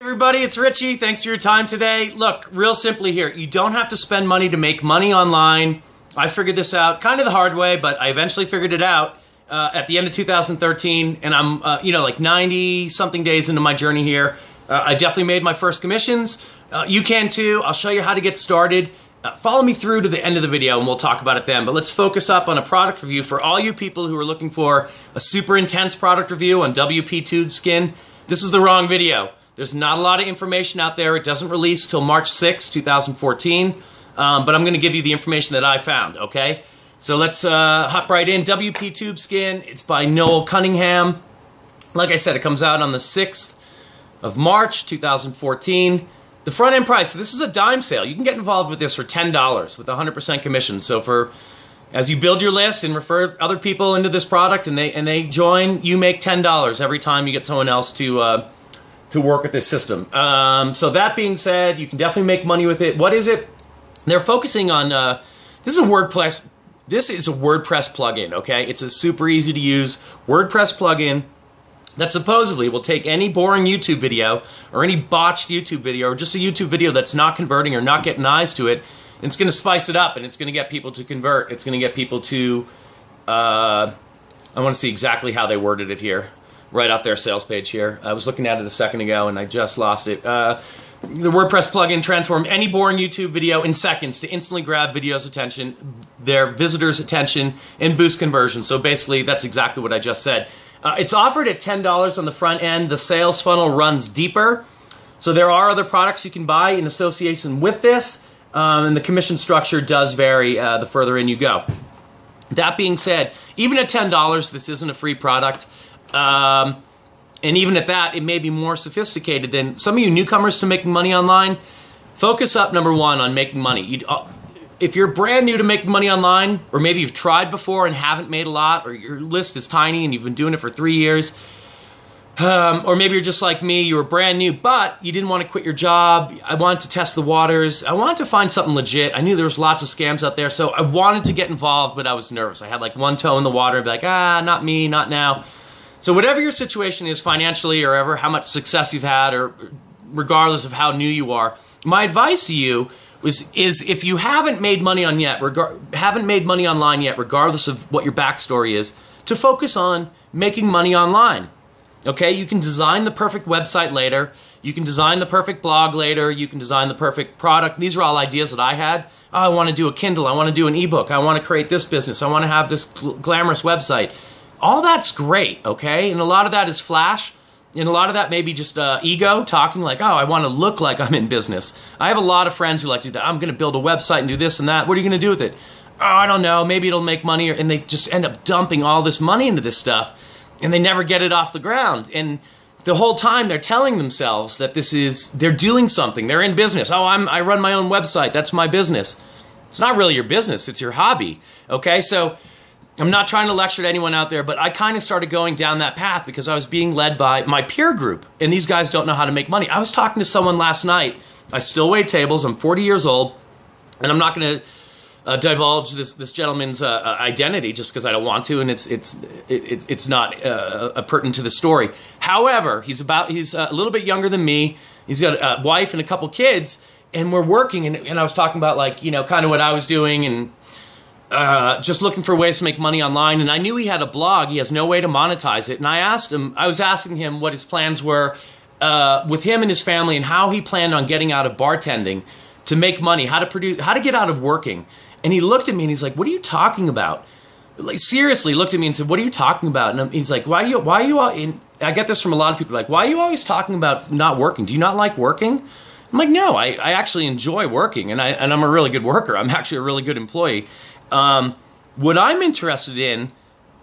Everybody, it's Richie. Thanks for your time today. Look, real simply here, you don't have to spend money to make money online. I figured this out kind of the hard way, but I eventually figured it out at the end of 2013, and I'm, like 90-something days into my journey here. I definitely made my first commissions. You can too. I'll show you how to get started. Follow me through to the end of the video, and we'll talk about it then. But let's focus up on a product review for all you people who are looking for a super intense product review on WP Tube Skin. This is the wrong video. There's not a lot of information out there. It doesn't release till March 6, 2014. But I'm going to give you the information that I found, okay? So let's hop right in. WP Tube Skin. It's by Noel Cunningham. Like I said, it comes out on the 6th of March, 2014. The front end price, so this is a dime sale. You can get involved with this for $10 with 100% commission. So as you build your list and refer other people into this product and they join, you make $10 every time you get someone else to work with this system. So that being said, you can definitely make money with it. What is it? They're focusing on, this is a WordPress plugin, okay? It's a super easy to use WordPress plugin that supposedly will take any boring YouTube video or any botched YouTube video or just a YouTube video that's not converting or not getting eyes to it, and it's going to spice it up and it's going to get people to convert. It's going to get people to, I want to see exactly how they worded it here. Right off their sales page here. I was looking at it a second ago and I just lost it. The WordPress plugin transforms any boring YouTube video in seconds to instantly grab their visitors' attention, and boost conversion. So basically, that's exactly what I just said. It's offered at $10 on the front end. The sales funnel runs deeper. So there are other products you can buy in association with this, and the commission structure does vary the further in you go. That being said, even at $10, this isn't a free product. And even at that, it may be more sophisticated than some of you newcomers to making money online. Focus up, number one, on making money. If you're brand new to making money online, or maybe you've tried before and haven't made a lot, or your list is tiny and you've been doing it for 3 years, or maybe you're just like me, you were brand new, but you didn't want to quit your job. I wanted to test the waters. I wanted to find something legit. I knew there was lots of scams out there, so I wanted to get involved, but I was nervous. I had like one toe in the water and be like, not me, not now. So whatever your situation is financially, or ever how much success you've had, or regardless of how new you are, my advice to you is if you haven't made money online yet, regardless of what your backstory is, to focus on making money online. Okay, you can design the perfect website later. You can design the perfect blog later. You can design the perfect product. These are all ideas that I had. Oh, I want to do a Kindle. I want to do an ebook. I want to create this business. I want to have this glamorous website. All that's great, okay? And a lot of that is flash, and a lot of that may be just ego talking like, oh, I want to look like I'm in business. I have a lot of friends who like to do that. I'm going to build a website and do this and that. What are you going to do with it? Oh, I don't know. Maybe it'll make money. And they just end up dumping all this money into this stuff, and they never get it off the ground. And the whole time they're telling themselves that they're doing something. They're in business. Oh, I run my own website. That's my business. It's not really your business. It's your hobby, okay? So I'm not trying to lecture to anyone out there, but I kind of started going down that path because I was being led by my peer group, and these guys don't know how to make money. I was talking to someone last night. I still wait tables. I'm 40 years old, and I'm not going to divulge this gentleman's identity just because I don't want to, and it's not pertinent to the story. However, he's a little bit younger than me. He's got a wife and a couple kids, and we're working, and I was talking about kind of what I was doing and just looking for ways to make money online, and I knew he had a blog. He has no way to monetize it, and I was asking him what his plans were with him and his family, and how he planned on getting out of bartending to make money, how to get out of working. And he looked at me and he's like, "What are you talking about?" Like, seriously, looked at me and said, "What are you talking about?" And he's like, "Why are you?" And I get this from a lot of people, like, "Why are you always talking about not working? Do you not like working?" I'm like, "No, I actually enjoy working, and I'm a really good worker. I'm actually a really good employee." What I'm interested in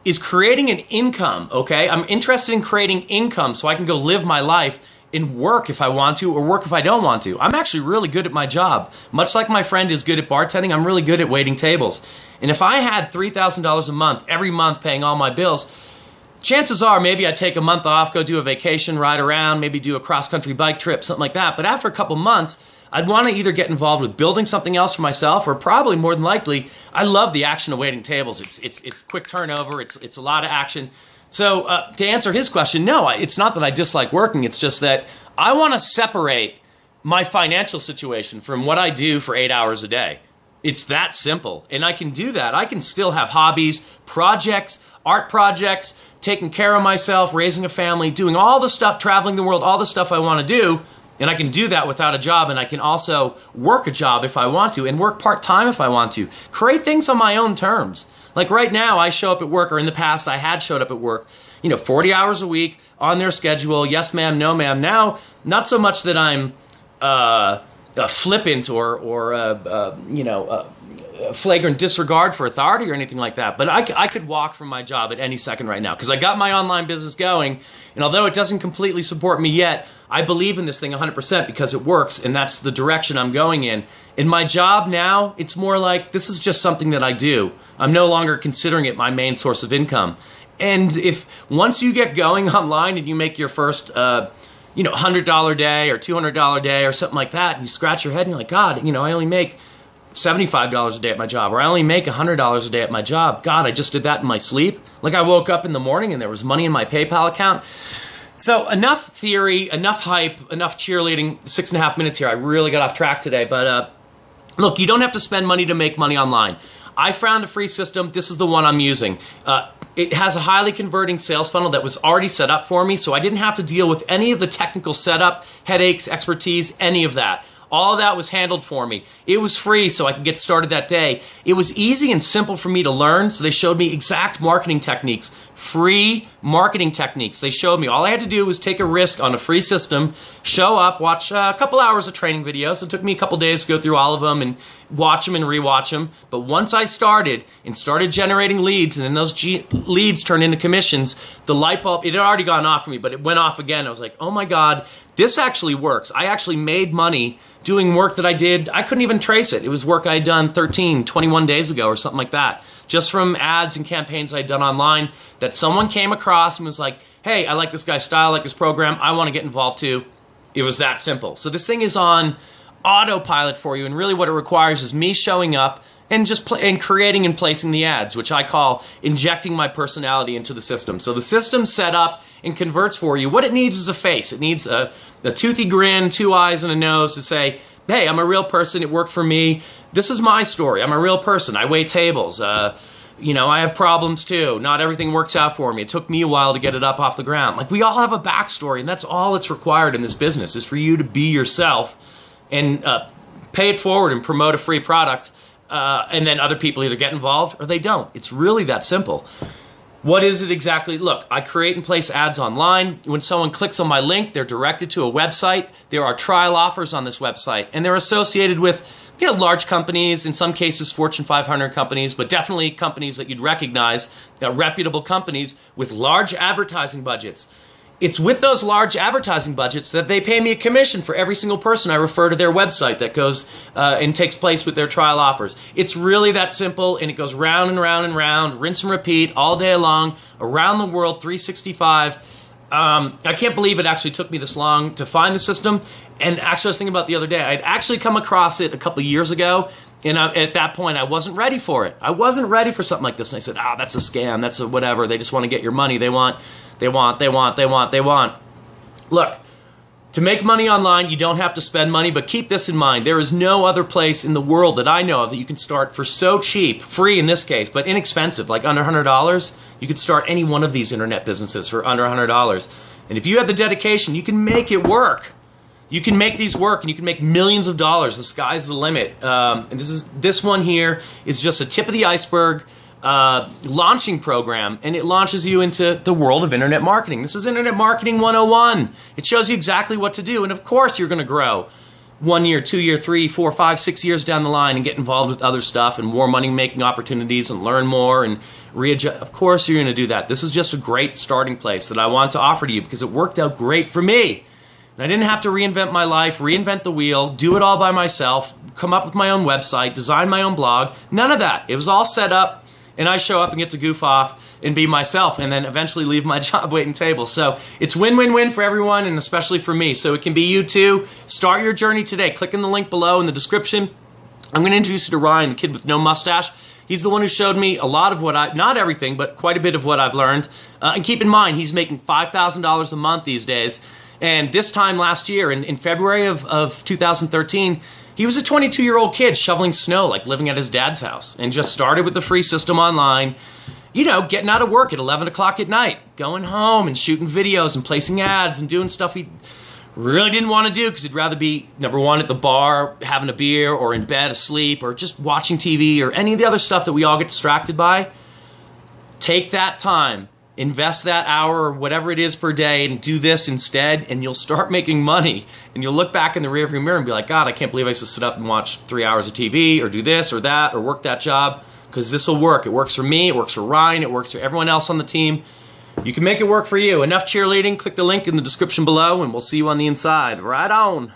is creating an income, okay? I'm interested in creating income so I can go live my life and work if I want to, or work if I don't want to. I'm actually really good at my job. Much like my friend is good at bartending, I'm really good at waiting tables. And if I had $3,000 a month, every month paying all my bills, chances are maybe I'd take a month off, go do a vacation, ride around, maybe do a cross-country bike trip, something like that. But after a couple months, I'd want to either get involved with building something else for myself, or probably more than likely, I love the action of waiting tables. It's quick turnover. It's a lot of action. So to answer his question, no, it's not that I dislike working. It's just that I want to separate my financial situation from what I do for 8 hours a day. It's that simple. And I can do that. I can still have hobbies, projects, art projects, taking care of myself, raising a family, doing all the stuff, traveling the world, all the stuff I want to do. And I can do that without a job. And I can also work a job if I want to and work part-time if I want to. Create things on my own terms. Like right now, I show up at work, or in the past, I had showed up at work, 40 hours a week on their schedule. Yes, ma'am, no, ma'am. Now, not so much that I'm flippant or flagrant disregard for authority or anything like that, but I could walk from my job at any second right now because I got my online business going, and although it doesn't completely support me yet, I believe in this thing 100% because it works, and that's the direction I'm going in. In my job now, it's more like this is just something that I do. I'm no longer considering it my main source of income. And if once you get going online and you make your first $100 day or $200 day or something like that, and you scratch your head and you're like, God, I only make $75 a day at my job, or I only make $100 a day at my job. God, I just did that in my sleep. Like I woke up in the morning and there was money in my PayPal account. So enough theory, enough hype, enough cheerleading. 6.5 minutes here. I really got off track today. But look, you don't have to spend money to make money online. I found a free system. This is the one I'm using. It has a highly converting sales funnel that was already set up for me, so I didn't have to deal with any of the technical setup, headaches, expertise, any of that. All of that was handled for me. It was free, so I could get started that day. It was easy and simple for me to learn, so they showed me exact marketing techniques, free marketing techniques. They showed me. All I had to do was take a risk on a free system, show up, watch a couple hours of training videos. It took me a couple days to go through all of them and watch them and rewatch them. But once I started generating leads, and then those leads turned into commissions, the light bulb, it had already gone off for me, but it went off again. I was like, oh my God, this actually works. I actually made money doing work that I did. I couldn't even trace it. It was work I had done 21 days ago or something like that. Just from ads and campaigns I had done online that someone came across and was like, hey, I like this guy's style, I like his program, I want to get involved too. It was that simple. So this thing is on autopilot for you, and really what it requires is me showing up and just and creating and placing the ads, which I call injecting my personality into the system. So the system's set up and converts for you. What it needs is a face. It needs a toothy grin, 2 eyes and a nose to say, hey, I'm a real person. It worked for me. This is my story. I'm a real person. I wait tables. I have problems too. Not everything works out for me. It took me a while to get it up off the ground. Like, we all have a backstory, and that's all that's required in this business, is for you to be yourself and pay it forward and promote a free product. And then other people either get involved or they don't. It's really that simple. What is it exactly? Look, I create and place ads online. When someone clicks on my link, they're directed to a website. There are trial offers on this website, and they're associated with large companies, in some cases Fortune 500 companies, but definitely companies that you'd recognize, reputable companies with large advertising budgets. It's with those large advertising budgets that they pay me a commission for every single person I refer to their website that goes and takes place with their trial offers. It's really that simple, and it goes round and round and round, rinse and repeat all day long, around the world, 365. I can't believe it actually took me this long to find the system. And actually, I was thinking about the other day, I'd actually come across it a couple years ago, and at that point, I wasn't ready for it. I wasn't ready for something like this. And I said, that's a scam. That's a whatever. They just want to get your money. They want. Look, to make money online, you don't have to spend money, but keep this in mind. There is no other place in the world that I know of that you can start for so cheap, free in this case, but inexpensive, like under $100. You could start any one of these internet businesses for under $100. And if you have the dedication, you can make it work. You can make these work, and you can make millions of dollars. The sky's the limit. And this one here is just a tip of the iceberg launching program, and it launches you into the world of internet marketing. This is Internet Marketing 101. It shows you exactly what to do, and of course you're going to grow 1 year, 2 year, 3, 4, 5, 6 years down the line and get involved with other stuff and more money-making opportunities and learn more and readjust. Of course you're going to do that. This is just a great starting place that I want to offer to you because it worked out great for me. And I didn't have to reinvent my life, reinvent the wheel, do it all by myself, come up with my own website, design my own blog. None of that. It was all set up, and I show up and get to goof off and be myself and then eventually leave my job waiting tables. So it's win-win-win for everyone, and especially for me. So it can be you too. Start your journey today. Click in the link below in the description. I'm going to introduce you to Ryan, the kid with no mustache. He's the one who showed me a lot of what not everything, but quite a bit of what I've learned. And keep in mind, he's making $5,000 a month these days. And this time last year, in February of 2013, he was a 22-year-old kid shoveling snow, like living at his dad's house, and just started with the free system online, you know, getting out of work at 11 o'clock at night, going home and shooting videos and placing ads and doing stuff he really didn't want to do because he'd rather be, number one, at the bar having a beer or in bed asleep or just watching TV or any of the other stuff that we all get distracted by. Take that time, invest that hour or whatever it is per day and do this instead, and you'll start making money. And you'll look back in the rearview mirror and be like, God, I can't believe I used to sit up and watch 3 hours of TV or do this or that or work that job, because this will work. It works for me, it works for Ryan, it works for everyone else on the team. You can make it work for you. Enough cheerleading. Click the link in the description below, and we'll see you on the inside. Right on.